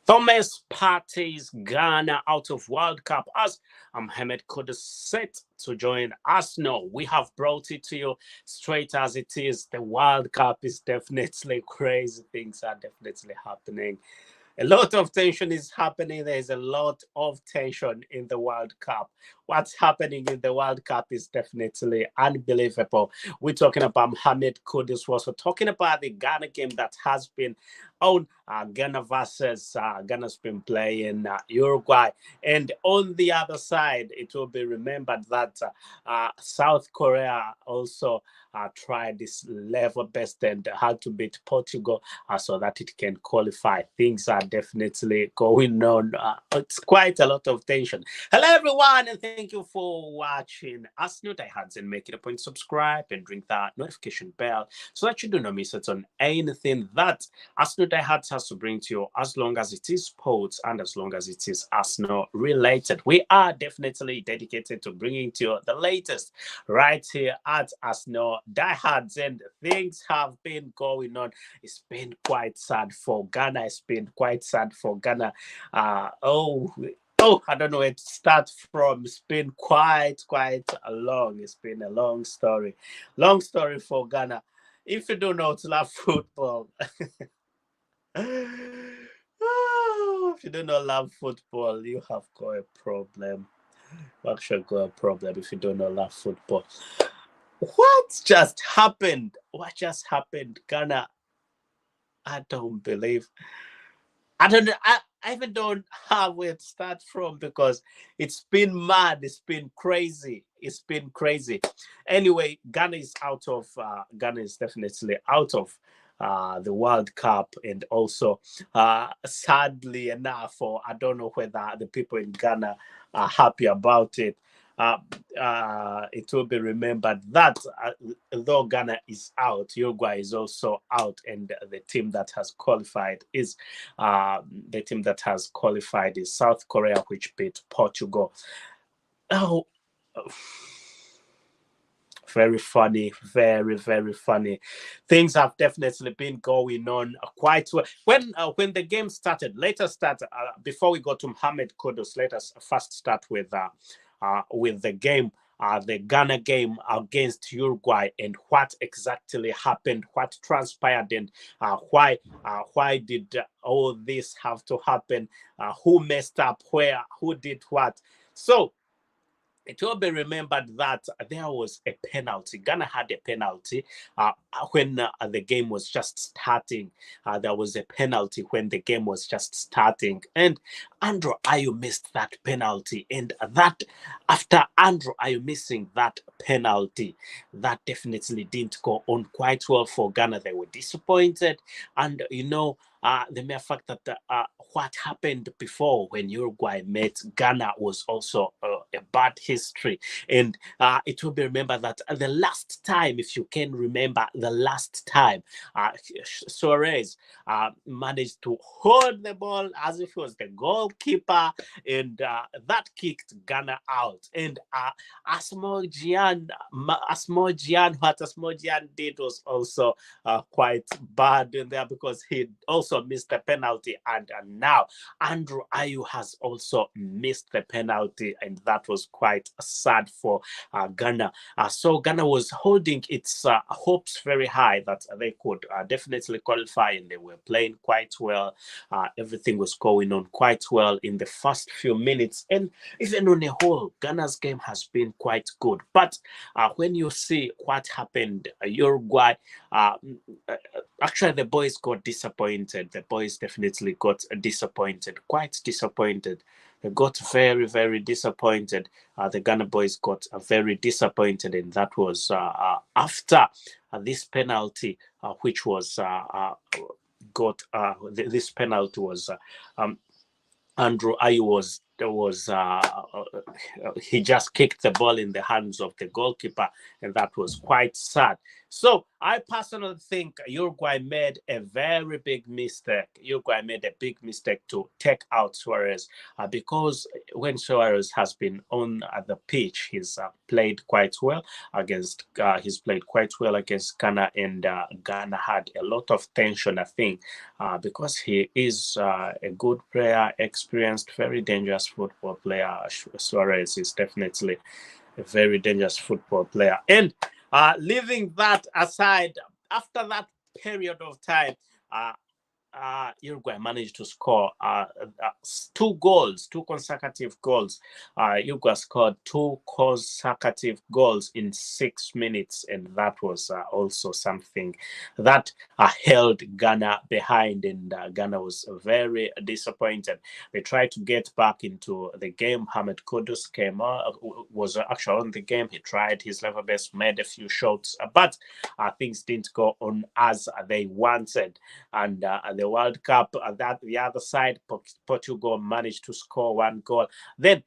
Thomas Partey's Ghana out of World Cup as Mohammed Kudus set to join Arsenal. We have brought it to you straight as it is. The World Cup is definitely crazy. Things are definitely happening. A lot of tension is happening. There's a lot of tension in the World Cup. What's happening in the World Cup is definitely unbelievable. We're talking about Mohammed Kudus. We're also talking about the Ghana game that has been on Ghana versus Ghana's been playing Uruguay. And on the other side, it will be remembered that South Korea also tried this level best and had to beat Portugal so that it can qualify. Things are definitely going on. It's quite a lot of tension. Hello, everyone, and thank you for watching us new diehards. And make it a point to subscribe and ring that notification bell so that you do not miss out on anything that us new diehards has to bring to you, as long as it is sports and as long as it is Arsenal related. We are definitely dedicated to bringing to you the latest right here at Arsenal diehards, and things have been going on. It's been quite sad for Ghana. It's been quite sad for Ghana. I don't know where to start from. It's been quite long. It's been a long story. Long story for Ghana. If you don't know to love football, if you do not love football, you have got a problem. You actually got a problem if you do not love football. What just happened? What just happened, Ghana? I don't believe. I don't know. I even don't have where to start from because it's been mad. It's been crazy. It's been crazy. Anyway, Ghana is out of. Ghana is definitely out of the World Cup, and also, sadly enough, or I don't know whether the people in Ghana are happy about it. It will be remembered that though Ghana is out, Uruguay is also out, and the team that has qualified is South Korea, which beat Portugal. Oh, very funny, very funny. Things have definitely been going on quite well. When the game started, before we go to Mohammed Kudus, let us first start with the game. The Ghana game against Uruguay, and what exactly happened, what transpired, and why did all this have to happen? Who messed up where? Who did what? So it will be remembered that there was a penalty. Ghana had a penalty when the game was just starting. There was a penalty when the game was just starting. And Andrew Ayew missed that penalty. And that, after Andrew Ayew missing that penalty, that definitely didn't go on quite well for Ghana. They were disappointed. And, the mere fact that what happened before when Uruguay met Ghana was also a bad history. And it will be remembered that the last time, if you can remember, the last time Suarez managed to hold the ball as if he was the goalkeeper, and that kicked Ghana out. And Asmo Gyan, what Asmo Gyan did was also quite bad in there because he also missed the penalty, and now Andrew Ayew has also missed the penalty, and that was quite sad for Ghana. So Ghana was holding its hopes very high that they could definitely qualify, and they were playing quite well. Everything was going on quite well in the first few minutes, and even on the whole, Ghana's game has been quite good. But when you see what happened, Uruguay, actually the boys got disappointed. The boys definitely got disappointed, quite disappointed. They got very disappointed. The Ghana boys got very disappointed, and that was after this penalty, which was this penalty was Andrew Ayew was there was he just kicked the ball in the hands of the goalkeeper, and that was quite sad. So I personally think Uruguay made a very big mistake. Uruguay made a big mistake to take out Suarez because when Suarez has been on the pitch, he's played quite well against. He's played quite well against Ghana, and Ghana had a lot of tension, I think, because he is a good player, experienced, very dangerous football player. Suarez is definitely a very dangerous football player. And leaving that aside, after that period of time, Uruguay managed to score two consecutive goals. Uruguay scored two consecutive goals in 6 minutes, and that was also something that held Ghana behind, and Ghana was very disappointed. They tried to get back into the game. Mohammed Kudus was actually on the game. He tried his level best, made a few shots, but things didn't go on as they wanted. And the World Cup, that the other side, Portugal managed to score one goal. Then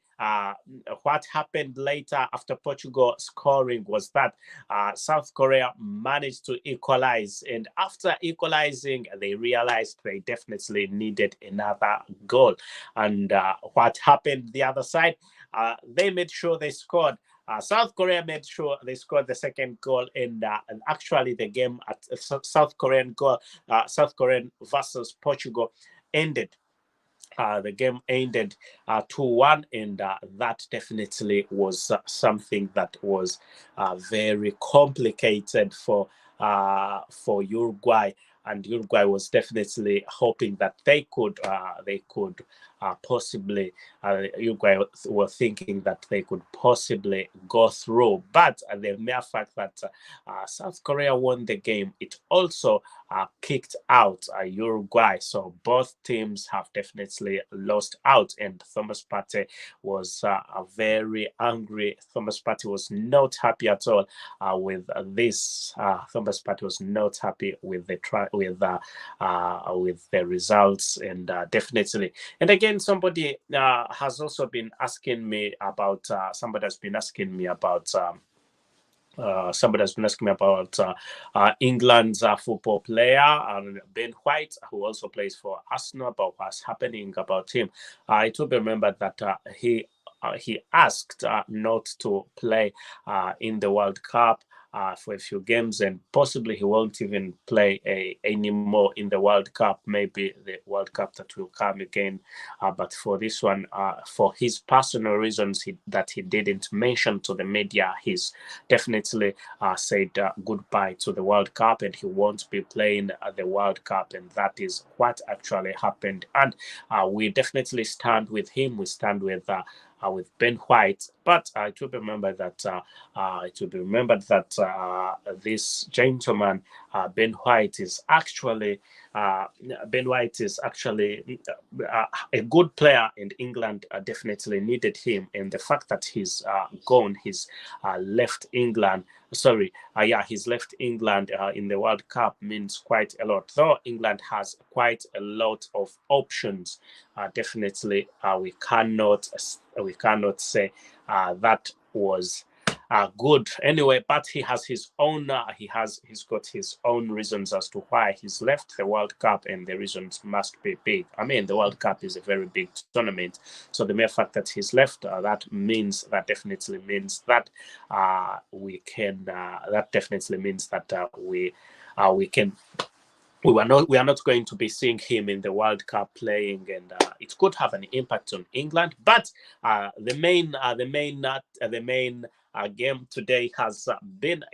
what happened later after Portugal scoring was that South Korea managed to equalize. And after equalizing, they realized they definitely needed another goal. And what happened the other side? They made sure they scored. South Korea made sure they scored the second goal, and actually the game at South Korean versus Portugal ended. The game ended 2-1, and that definitely was something that was very complicated for Uruguay. And Uruguay was definitely hoping that they could possibly, Uruguay were thinking that they could possibly go through. But the mere fact that South Korea won the game, it also kicked out Uruguay. So both teams have definitely lost out, and Thomas Partey was very angry. Thomas Partey was not happy at all with this. Thomas Partey was not happy with the results, and definitely. And again, somebody has also been asking me about. Somebody has been asking me about. England's football player, Ben White, who also plays for Arsenal, about what's happening about him. It will be remembered that he asked not to play in the World Cup for a few games, and possibly he won't even play anymore in the World Cup, maybe the World Cup that will come again. But for this one, for his personal reasons that he didn't mention to the media, he's definitely said goodbye to the World Cup, and he won't be playing the World Cup, and that is what actually happened. And we definitely stand with him. We stand with Ben White, but it will be remembered that this gentleman, Ben White, is actually a good player, and England definitely needed him. And the fact that he's gone, he's left England. He's left England in the World Cup means quite a lot. Though England has quite a lot of options, definitely we cannot say that was good anyway. But he has his own. He's got his own reasons as to why he's left the World Cup, and the reasons must be big. I mean, the World Cup is a very big tournament, so the mere fact that he's left, that definitely means that we can. That definitely means that we can. We are not going to be seeing him in the World Cup playing, and it could have an impact on England. But the main game today has been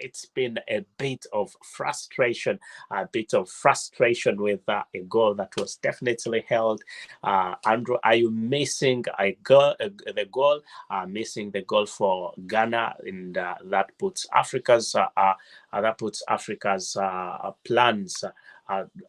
a bit of frustration, with a goal that was definitely held. Andrew, are you missing the goal? Missing the goal for Ghana, and that puts Africa's plans.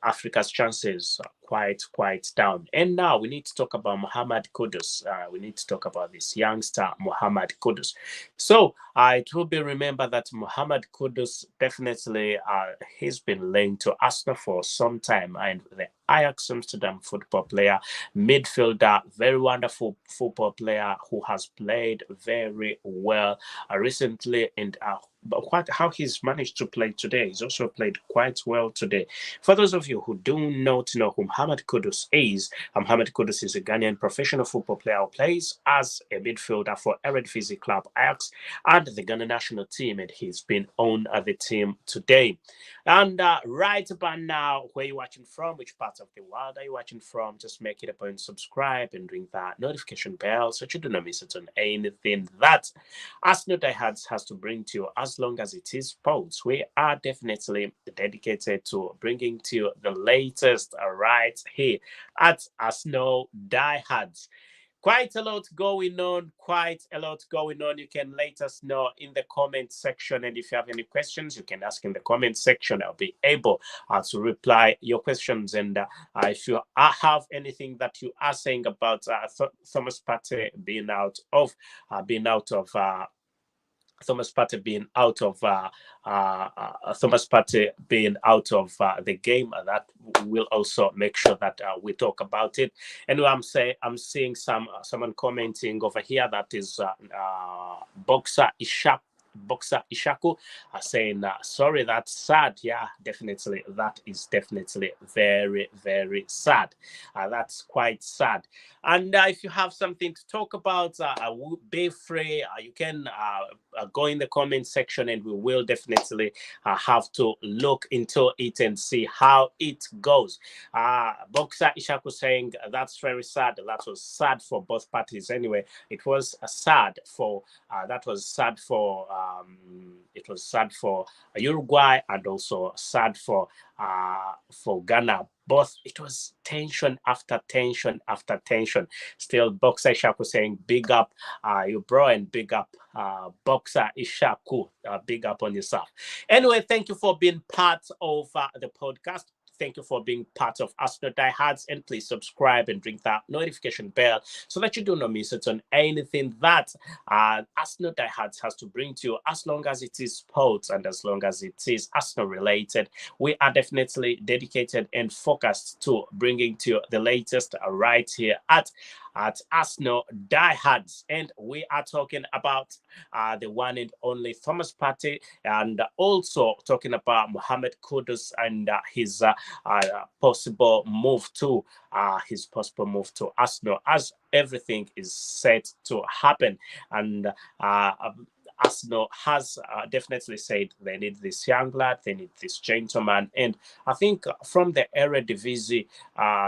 Africa's chances quite down. And now we need to talk about Mohammed Kudus. We need to talk about this youngster Mohammed Kudus. So it will be remembered that Mohammed Kudus definitely he's been linked to Arsenal for some time, and the Ajax Amsterdam football player, midfielder, very wonderful football player who has played very well recently, and how he's managed to play today. He's also played quite well today. For those of you who do not know who Mohammed Kudus is, Mohammed Kudus is a Ghanaian professional football player who plays as a midfielder for Eredivisie club Ajax and the Ghana national team, and he's been on the team today. And right about now, where you watching from, which part of the world are you watching from, just make it a point, subscribe and ring that notification bell so you do not miss it on anything that Arsenal Diehards has to bring to you. As long as it is sports, we are definitely dedicated to bringing to you the latest right here at Arsenal Diehards. Quite a lot going on, You can let us know in the comment section. And if you have any questions, you can ask in the comment section. I'll be able to reply your questions. And if you have anything that you are saying about Thomas Partey being out of Thomas Partey being out of the game, that will also make sure that we talk about it. And I'm seeing someone commenting over here that is Boxer Ishaku saying, sorry, that's sad. Yeah, definitely. That is definitely very, very sad. That's quite sad. And if you have something to talk about, be free. You can go in the comment section, and we will definitely have to look into it and see how it goes. Boxer Ishaku saying, that's very sad. That was sad for both parties. Anyway, it was sad for Uruguay, and also sad for Ghana. Both, it was tension after tension after tension. Still, Boxer Ishaku saying, big up you, bro, and big up Boxer Ishaku. Big up on yourself. Anyway, thank you for being part of the podcast. Thank you for being part of Arsenal Diehards, and please subscribe and ring that notification bell so that you do not miss it on anything that Arsenal Diehards has to bring to you. As long as it is sports and as long as it is Arsenal related, we are definitely dedicated and focused to bringing to you the latest right here at Arsenal Diehards. And we are talking about the one and only Thomas Partey, and also talking about Mohammed Kudus and his possible move to Arsenal, as everything is set to happen. And Arsenal has definitely said they need this young lad, they need this gentleman. And I think from the Eredivisie,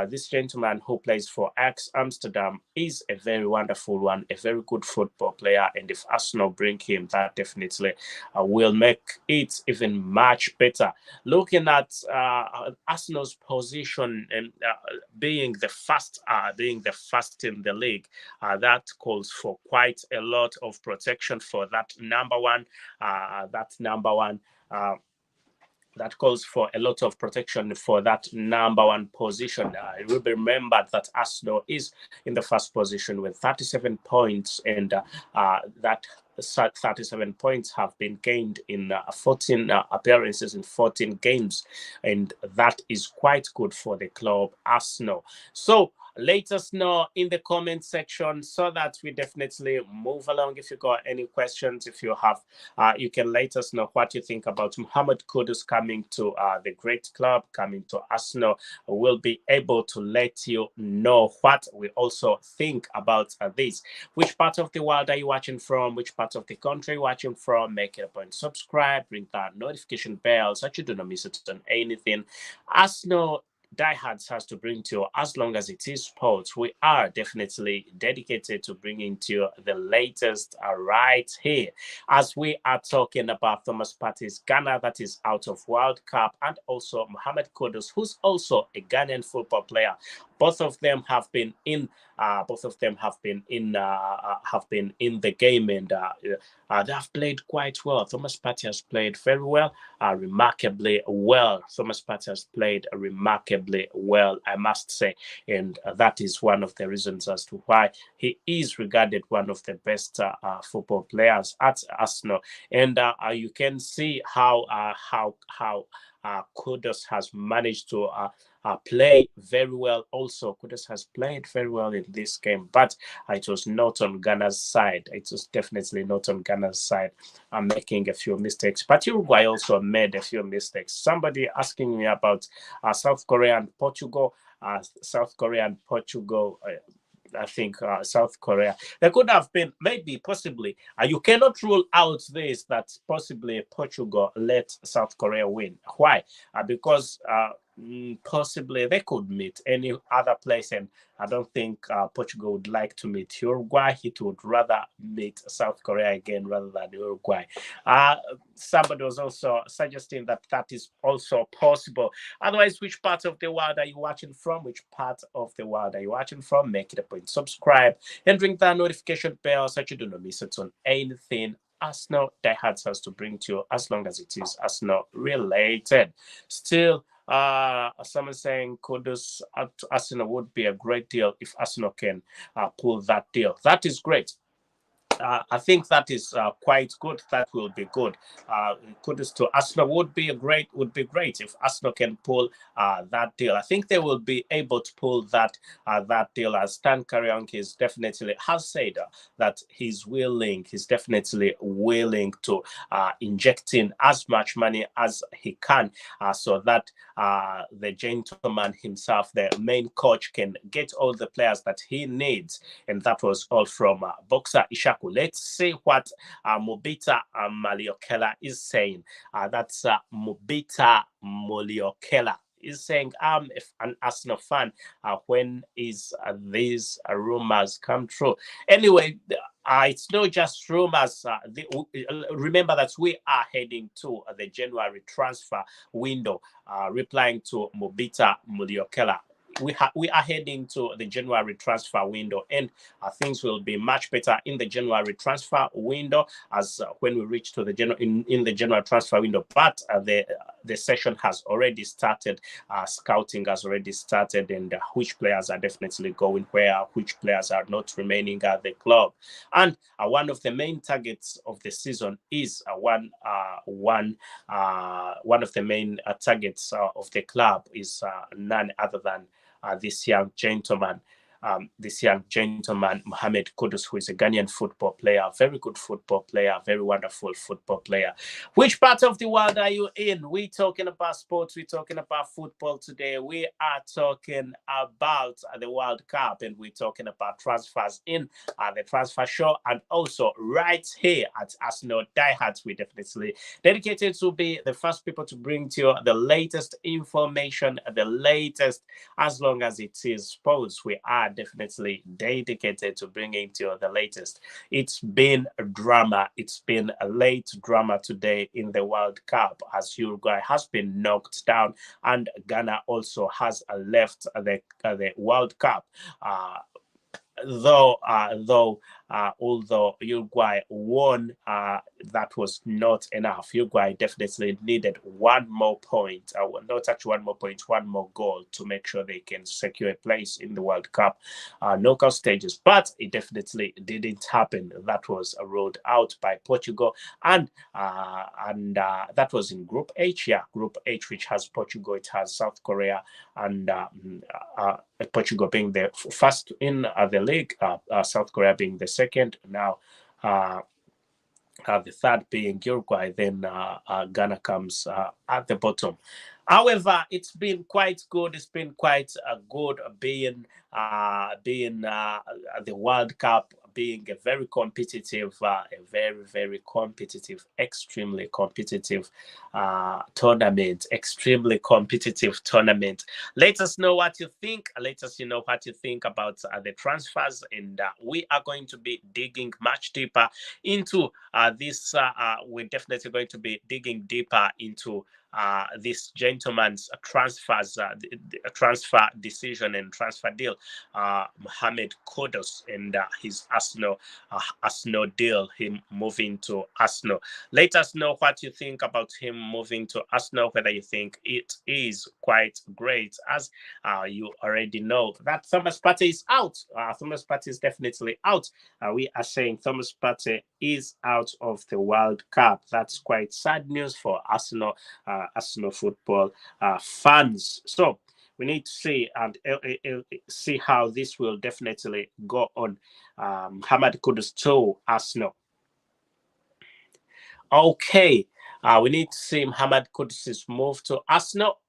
this gentleman who plays for Ajax Amsterdam is a very wonderful one, a very good football player. And if Arsenal bring him, that definitely will make it even much better. Looking at Arsenal's position and being the first in the league, that calls for quite a lot of protection for that number one. That calls for a lot of protection for that number one position. It will be remembered that Arsenal is in the first position with 37 points, and that 37 points have been gained in 14 appearances in 14 games, and that is quite good for the club Arsenal. So let us know in the comment section so that we definitely move along. If you got any questions, if you have, you can let us know what you think about Mohammed Kudus coming to the great club, coming to Arsenal. We'll be able to let you know what we also think about this. Which part of the world are you watching from? Which part of the country are you watching from? Make it a point, subscribe, ring that notification bell so that you do not miss it on anything Arsenal Diehards has to bring to you. As long as it is sports, we are definitely dedicated to bringing to you the latest right here, as we are talking about Thomas Partey's Ghana that is out of World Cup, and also Mohammed Kudus, who's also a Ghanaian football player. Both of them have been in the game, and they have played quite well. Thomas Partey has played very well, remarkably well. Thomas Partey has played remarkably remarkably well, I must say. And that is one of the reasons as to why he is regarded one of the best football players at Arsenal. And you can see how Kudus has managed to play very well. Also, Kudus has played very well in this game, but it was not on Ghana's side. It was definitely not on Ghana's side. I'm making a few mistakes, but Uruguay also made a few mistakes. Somebody asking me about South Korea and Portugal. South Korea and Portugal. I think South Korea. There could have been, maybe, possibly. You cannot rule out this, that possibly Portugal let South Korea win. Why? Because possibly they could meet any other place, and I don't think Portugal would like to meet Uruguay. It would rather meet South Korea again rather than Uruguay. Somebody was also suggesting that that is also possible. Otherwise, which part of the world are you watching from? Which part of the world are you watching from? Make it a point. Subscribe and ring that notification bell so you do not miss it on anything Arsenal Diehards has to bring to you, as long as it is Arsenal related. Still, someone saying Kudus at Arsenal would be a great deal if Arsenal can pull that deal. That is great. I think that is quite good. That will be good. Kudos to Arsenal would be great if Arsenal can pull that deal. I think they will be able to pull that deal, as Stan Karyonki is definitely has said that he's definitely willing to inject in as much money as he can, so that the gentleman himself, the main coach, can get all the players that he needs. And that was all from Boxer Ishaku. Let's see what Mobita Maliokela is saying. That's Mobita Moliokela is saying, if an Arsenal fan, when is these rumors come true? Anyway, it's not just rumors. Remember that we are heading to the January transfer window. Replying to Mobita Moliokela, we are heading to the January transfer window, and things will be much better in the January transfer window as when we reach to the in the January transfer window. But the session has already started. Scouting has already started, and which players are definitely going where, which players are not remaining at the club. And one of the main targets of the season is one of the main targets of the club is none other than this young gentleman, Mohammed Kudus, who is a Ghanaian football player, very good football player, very wonderful football player. Which part of the world are you in? We're talking about sports, we're talking about football today. We are talking about the World Cup, and we're talking about transfers in the transfer show, and also right here at Arsenal Diehards, we definitely dedicated to be the first people to bring to you the latest information, the latest, as long as it is sports. We are definitely dedicated to bringing to you the latest. It's been a drama. It's been a late drama today in the World Cup, as Uruguay has been knocked down and Ghana also has left the World Cup. Although Uruguay won, that was not enough. Uruguay definitely needed one more point, not actually one more point, one more goal to make sure they can secure a place in the World Cup knockout stages. But it definitely didn't happen. That was ruled out by Portugal, and that was in Group H. Yeah, Group H, which has Portugal, it has South Korea, and Portugal being the first in the league, South Korea being the second. Now, the third being Uruguay, then Ghana comes at the bottom. However, it's been quite good. It's been quite good being the World Cup, being a very competitive, very competitive, extremely competitive tournament, extremely competitive tournament. Let us know what you think. Let us know what you think about the transfers, and we are going to be digging much deeper into this. We're definitely going to be digging deeper into this gentleman's transfer decision and transfer deal, Mohammed Kudus, and his Arsenal deal, him moving to Arsenal. Let us know what you think about him moving to Arsenal, whether you think it is quite great, as you already know that Thomas Partey is out. Thomas Partey is definitely out. We are saying Thomas Partey is out of the World Cup. That's quite sad news for Arsenal football fans. So we need to see and see how this will definitely go on. Mohammed Kudus to Arsenal. Okay, we need to see Mohammed Kudus' move to Arsenal.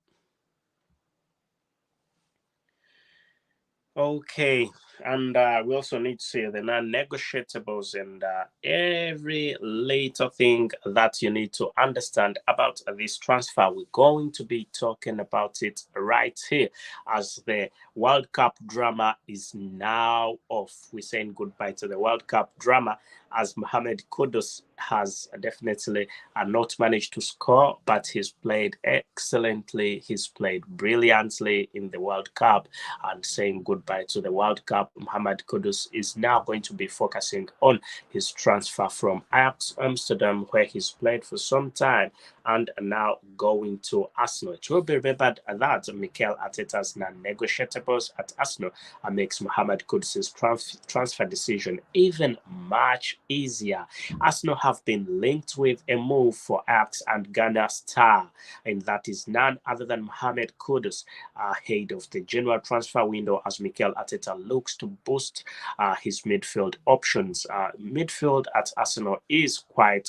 Okay, and we also need to see the non-negotiables and every little thing that you need to understand about this transfer. We're going to be talking about it right here, as the World Cup drama is now off. We're saying goodbye to the World Cup drama, as Mohammed Kudus has definitely not managed to score, but he's played excellently. He's played brilliantly in the World Cup, and saying goodbye to the World Cup, Mohammed Kudus is now going to be focusing on his transfer from Ajax Amsterdam, where he's played for some time, and now going to Arsenal. It will be remembered that Mikel Arteta's non-negotiables at Arsenal makes Mohammed Kudus' transfer decision even much easier. Arsenal have been linked with a move for Ajax and Ghana star, and that is none other than Mohammed Kudus, ahead of the January transfer window, as Mikel Arteta looks to boost his midfield options. Midfield at Arsenal is quite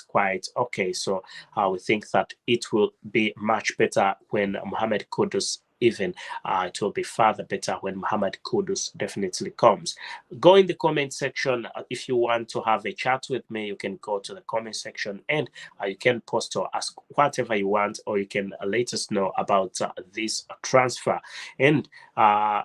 okay, so we think that it will be much better when Mohammed Kudus, even it will be further better when Mohammed Kudus definitely comes. Go in the comment section. If you want to have a chat with me, you can go to the comment section, and you can post or ask whatever you want, or you can let us know about this transfer. And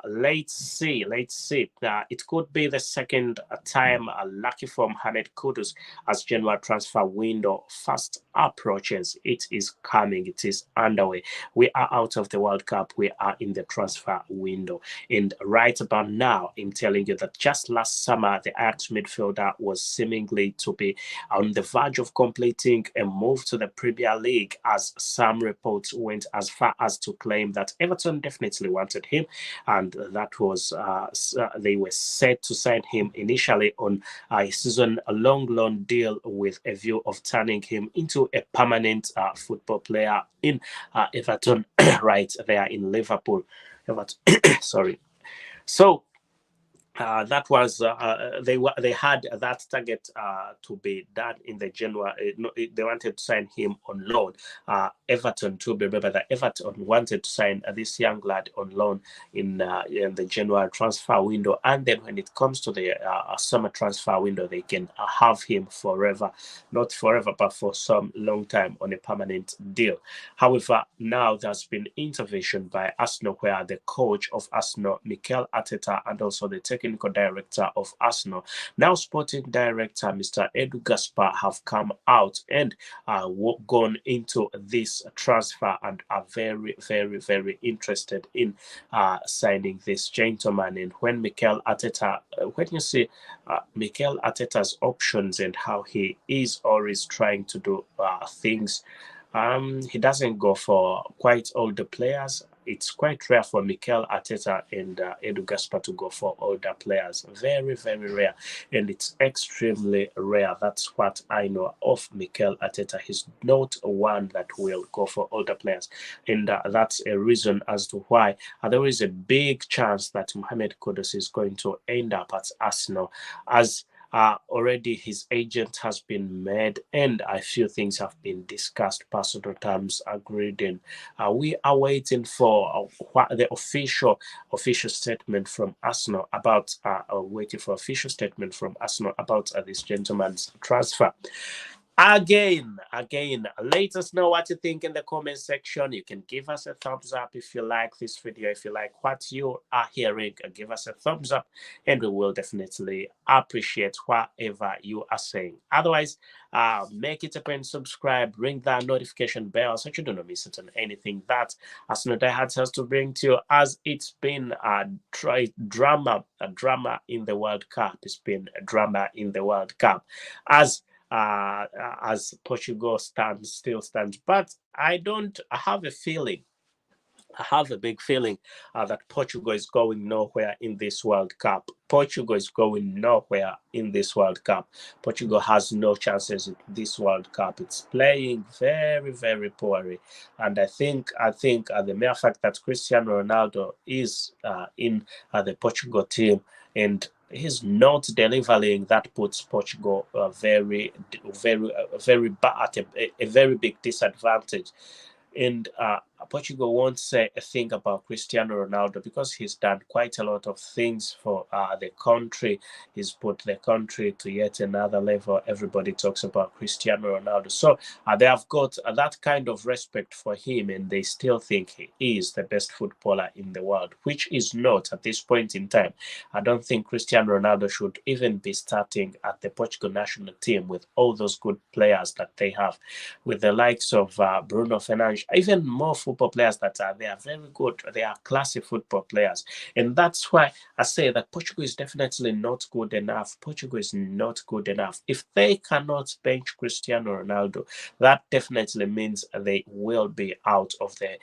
let's see. It could be the second time lucky for Mohammed Kudus, as January transfer window fast approaches. It is coming. It is underway. We are out of the World Cup. We are in the transfer window. And right about now, I'm telling you that just last summer, the Ajax midfielder was seemingly to be on the verge of completing a move to the Premier League, as some reports went as far as to claim that Everton definitely wanted him, and that was they were set to sign him initially on a season-long loan deal with a view of turning him into a permanent football player in Everton, right there in Liverpool. Sorry. So that was they had that target to be done in the January. No, they wanted to sign him on loan. Everton, to remember that Everton wanted to sign this young lad on loan in the January transfer window, and then when it comes to the summer transfer window, they can have him forever, not forever, but for some long time on a permanent deal. However, now there's been intervention by Arsenal, where the coach of Arsenal, Mikel Arteta, and also the technical director of Arsenal, now sporting director Mr. Edu Gaspar, have come out and gone into this transfer and are very interested in signing this gentleman. And when Mikel Arteta, when you see Mikel Arteta's options and how he is always trying to do things, he doesn't go for quite older players. It's quite rare for Mikel Arteta and Edu Gaspar to go for older players. Very rare. And it's extremely rare. That's what I know of Mikel Arteta. He's not one that will go for older players. And that's a reason as to why there is a big chance that Mohammed Kudus is going to end up at Arsenal, as already his agent has been made, and a few things have been discussed, personal terms agreed, and we are waiting for the official statement from Arsenal about this gentleman's transfer. Again, let us know what you think in the comment section. You can give us a thumbs up if you like this video. If you like what you are hearing, give us a thumbs up, and we will definitely appreciate whatever you are saying. Otherwise, make it a point, subscribe, ring that notification bell so you don't miss it on anything that Arsenal Diehard has to bring to you. As it's been a drama in the World Cup. It's been a drama in the World Cup as Portugal still stands. But I have a feeling, I have a big feeling that Portugal is going nowhere in this World Cup. Portugal is going nowhere in this World Cup. Portugal has no chances in this World Cup. It's playing very, very poorly, and I think the mere fact that Cristiano Ronaldo is in the Portugal team and he's not delivering, that puts Portugal very bad at a very big disadvantage. And Portugal won't say a thing about Cristiano Ronaldo because he's done quite a lot of things for the country. He's put the country to yet another level. Everybody talks about Cristiano Ronaldo. So they have got that kind of respect for him, and they still think he is the best footballer in the world, which is not at this point in time. I don't think Cristiano Ronaldo should even be starting at the Portugal national team with all those good players that they have, with the likes of Bruno Fernandes, even more football players that they are very good. They are classy football players. And that's why I say that Portugal is definitely not good enough. Portugal is not good enough. If they cannot bench Cristiano Ronaldo, that definitely means they will be out of the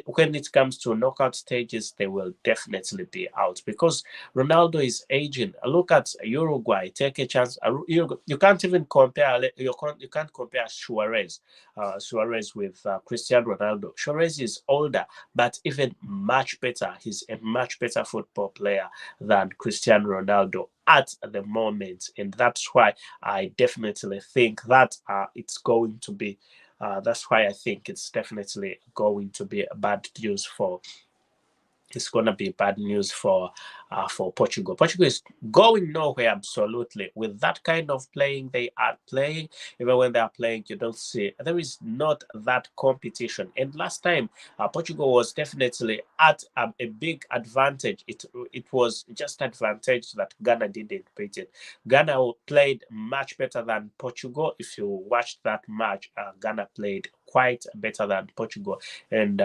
when it comes to knockout stages, they will definitely be out because Ronaldo is aging. Look at Uruguay. Take a chance. You can't even compare. You can't compare Suarez with Cristiano Ronaldo. Suarez is older, but even much better. He's a much better football player than Cristiano Ronaldo at the moment, and that's why I definitely think that it's going to be. That's why I think it's definitely going to be a bad news for it's going to be bad news for Portugal. Portugal is going nowhere absolutely with that kind of playing they are playing. Even when they are playing, you don't see there is not that competition. And last time, Portugal was definitely at a big advantage. It was just advantage that Ghana didn't beat it. Ghana played much better than Portugal. If you watched that match, Ghana played quite better than Portugal, and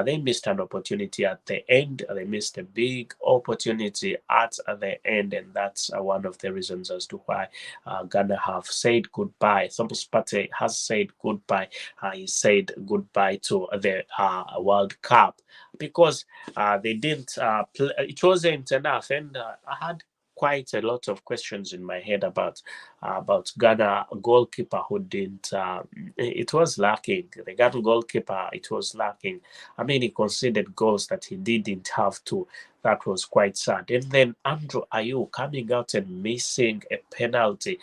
they missed an opportunity at the end. They missed a big opportunity at the end, and that's one of the reasons as to why Ghana have said goodbye. Sampos Partey has said goodbye. He said goodbye to the World Cup because they didn't. It wasn't enough, and I had quite a lot of questions in my head about Ghana goalkeeper who didn't. It was lacking. The Ghana goalkeeper, it was lacking. I mean, he conceded goals that he didn't have to. That was quite sad. And then Andrew Ayew coming out and missing a penalty.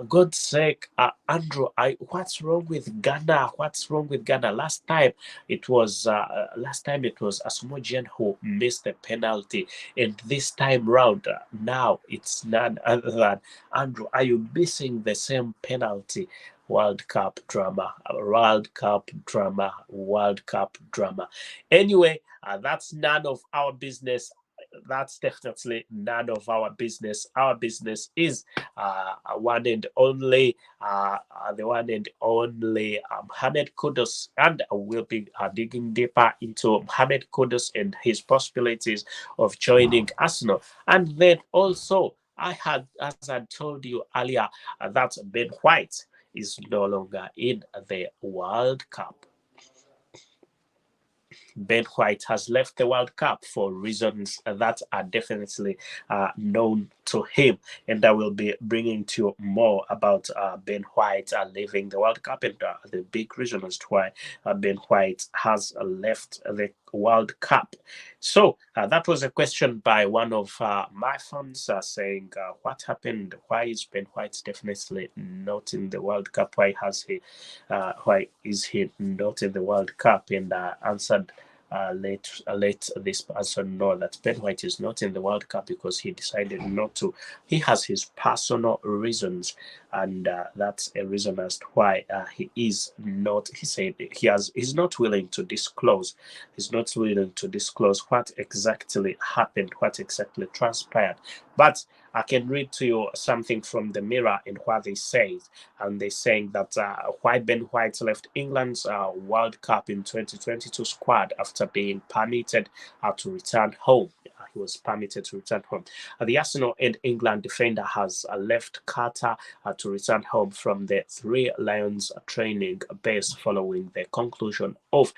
God's sake, Andrew, what's wrong with Ghana? What's wrong with Ghana? Last time it was Asmojian who missed the penalty, and this time round, now it's none other than Andrew. Are you missing the same penalty? World Cup drama, World Cup drama, World Cup drama. Anyway, that's none of our business. That's definitely none of our business. Our business is one and only, the one and only Mohammed Kudus, and we'll be digging deeper into Mohammed Kudus and his possibilities of joining Arsenal. And then also, as I told you earlier, that Ben White is no longer in the World Cup. Ben White has left the World Cup for reasons that are definitely known to him. And I will be bringing to you more about Ben White leaving the World Cup and the big reason as to why Ben White has left the World Cup. So that was a question by one of my fans saying, what happened? Why is Ben White definitely not in the World Cup? Why is he not in the World Cup? And answered let this person know that Ben White is not in the World Cup because he decided not to. He has his personal reasons, and that's a reason as to why he is not. He said he's not willing to disclose. He's not willing to disclose what exactly happened, what exactly transpired. But I can read to you something from the Mirror in what they say, and they're saying that why Ben White left England's World Cup in 2022 squad after being permitted to return home. He was permitted to return home. The Arsenal and England defender has left Qatar to return home from the Three Lions training base following the conclusion of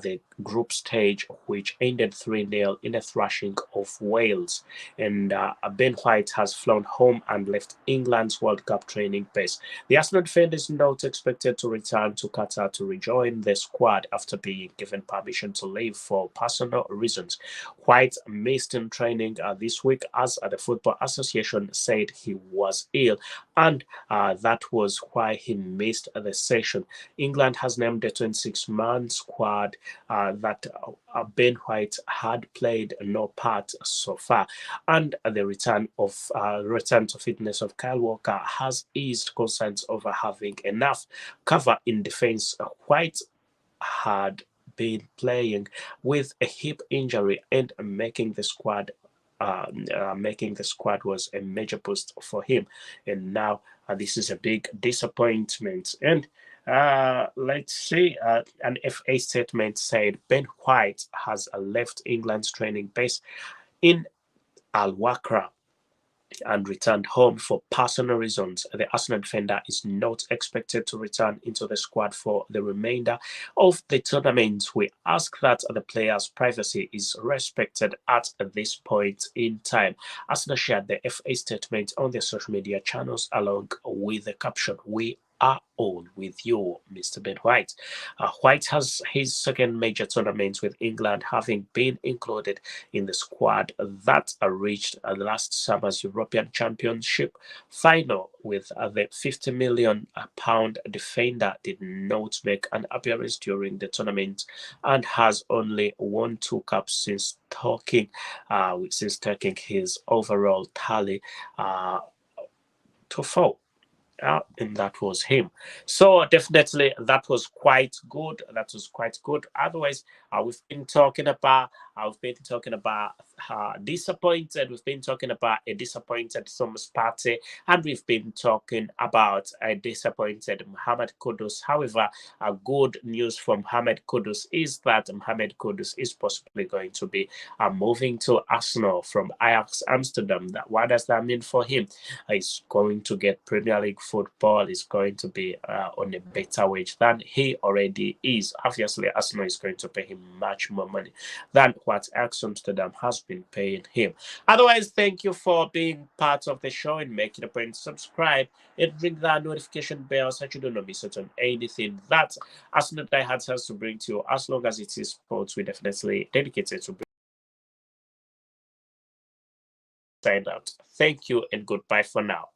the group stage, which ended 3-0 in a thrashing of Wales. And Ben White has flown home and left England's World Cup training base. The Arsenal defender is not expected to return to Qatar to rejoin the squad after being given permission to leave for personal reasons. White missed in training this week as the Football Association said he was ill, and that was why he missed the session. England has named a 26-man squad that Ben White had played no part so far, and the return to fitness of Kyle Walker has eased concerns over having enough cover in defence. White had been playing with a hip injury, and making the squad was a major boost for him, and now this is a big disappointment. And let's see, an FA statement said Ben White has left England's training base in Al Wakra and returned home for personal reasons. The Arsenal defender is not expected to return into the squad for the remainder of the tournament. We ask that the player's privacy is respected at this point in time. Arsenal shared the FA statement on their social media channels along with the caption, "We are all with you, Mr. Ben White." White has his second major tournament with England, having been included in the squad that reached last summer's European Championship final, with the £50 million defender did not make an appearance during the tournament and has only won 2 caps since taking his overall tally to 4. And that was him. So definitely that was quite good. Otherwise, we've been talking about disappointed. We've been talking about a disappointed Thomas Partey, and we've been talking about a disappointed Mohammed Kudus. However, good news from Mohammed Kudus is that Mohammed Kudus is possibly going to be moving to Arsenal from Ajax Amsterdam. What does that mean for him? He's going to get Premier League football, is going to be on a better wage than he already is. Obviously, Arsenal is going to pay him much more money than what Ajax Amsterdam has been paying him. Otherwise, thank you for being part of the show and making a point to subscribe and ring that notification bell so you don't miss out on anything that Arsenal Diehards has to bring to you. As long as it is sports, we definitely dedicated to bring out. Thank you and goodbye for now.